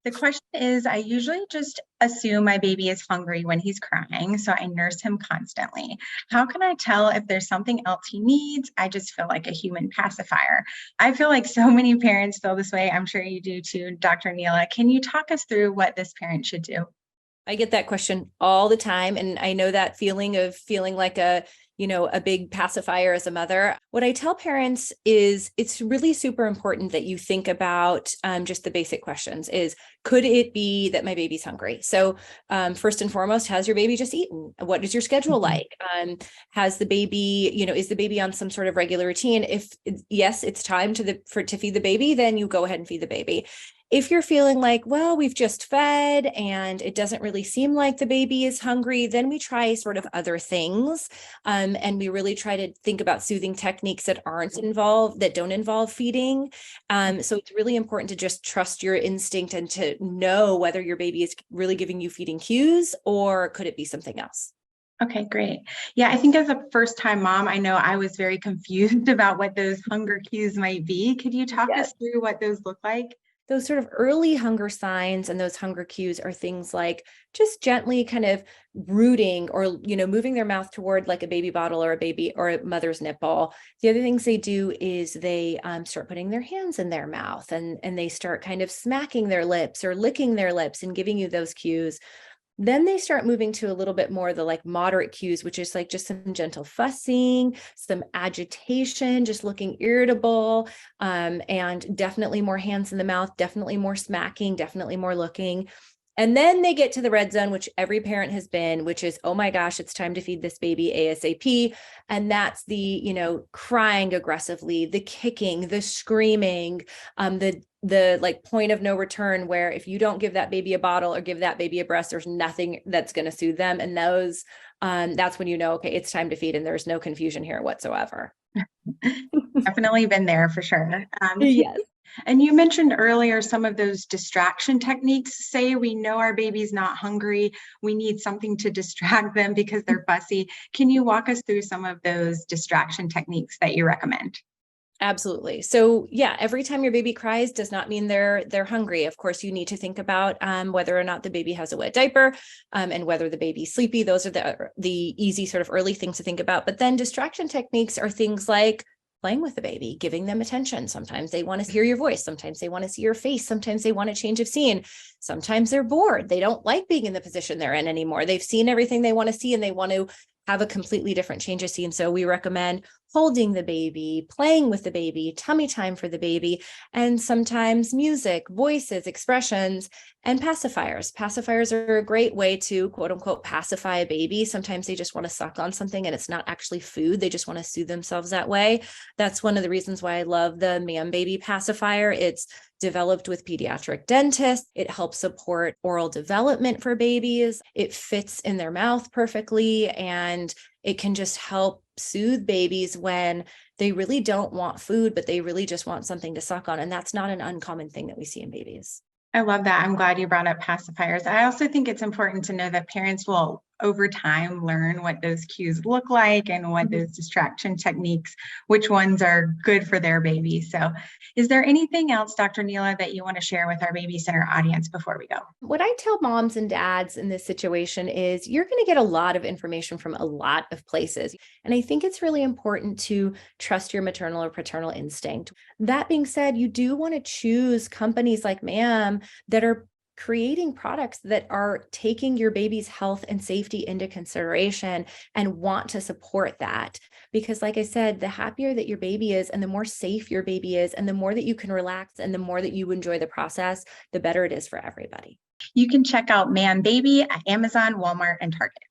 The question is, I usually just assume my baby is hungry when he's crying, so I nurse him constantly. How can I tell if there's something else he needs? I just feel like a human pacifier. I feel like so many parents feel this way. I'm sure you do too, Dr. Neela. Can you talk us through what this parent should do? I get that question all the time. And I know that feeling of feeling like a big pacifier as a mother. What I tell parents is it's really super important that you think about just the basic questions is, could it be that my baby's hungry? So first and foremost, has your baby just eaten? What is your schedule like? Has the baby, is the baby on some sort of regular routine? If yes, it's time to feed the baby, then you go ahead and feed the baby. If you're feeling like, well, we've just fed and it doesn't really seem like the baby is hungry, then we try sort of other things. And we really try to think about soothing techniques that don't involve feeding. So it's really important to just trust your instinct and to know whether your baby is really giving you feeding cues or could it be something else? Okay, great. Yeah, I think as a first-time mom, I know I was very confused about what those hunger cues might be. Could you talk Yes. us through what those look like? Those sort of early hunger signs and those hunger cues are things like just gently kind of rooting or, moving their mouth toward like a baby bottle or a baby or a mother's nipple. The other things they do is they start putting their hands in their mouth and they start kind of smacking their lips or licking their lips and giving you those cues. Then they start moving to a little bit more of the like moderate cues, which is like just some gentle fussing, some agitation, just looking irritable, and definitely more hands in the mouth, definitely more smacking, definitely more looking. And then they get to the red zone, which every parent has been, which is, oh my gosh, it's time to feed this baby ASAP. And that's the, crying aggressively, the kicking, the screaming, the like point of no return, where if you don't give that baby a bottle or give that baby a breast, there's nothing that's going to soothe them. And that's when okay, it's time to feed and there's no confusion here whatsoever. Definitely been there for sure. Yes. And you mentioned earlier some of those distraction techniques. Say we know our baby's not hungry, we need something to distract them because they're fussy. Can you walk us through some of those distraction techniques that you recommend? Absolutely. So yeah, every time your baby cries does not mean they're hungry. Of course, you need to think about whether or not the baby has a wet diaper and whether the baby's sleepy. Those are the easy sort of early things to think about. But then distraction techniques are things like playing with the baby, giving them attention. Sometimes they want to hear your voice. Sometimes they want to see your face. Sometimes they want a change of scene. Sometimes they're bored. They don't like being in the position they're in anymore. They've seen everything they want to see and they want to have a completely different change of scene. So we recommend holding the baby, playing with the baby, tummy time for the baby, and sometimes music, voices, expressions, and pacifiers. Pacifiers are a great way to quote unquote pacify a baby. Sometimes they just want to suck on something and it's not actually food. They just want to soothe themselves that way. That's one of the reasons why I love the MAM baby pacifier. It's developed with pediatric dentists. It helps support oral development for babies. It fits in their mouth perfectly, and it can just help soothe babies when they really don't want food, but they really just want something to suck on. And that's not an uncommon thing that we see in babies. I love that. I'm glad you brought up pacifiers. I also think it's important to know that parents will, over time, learn what those cues look like and what those distraction techniques, which ones are good for their baby. So, is there anything else, Dr. Neela, that you want to share with our baby center audience before we go? What I tell moms and dads in this situation is you're going to get a lot of information from a lot of places. And I think it's really important to trust your maternal or paternal instinct. That being said, you do want to choose companies like MAM that are creating products that are taking your baby's health and safety into consideration and want to support that. Because like I said, the happier that your baby is and the more safe your baby is and the more that you can relax and the more that you enjoy the process, the better it is for everybody. You can check out Man Baby at Amazon, Walmart, and Target.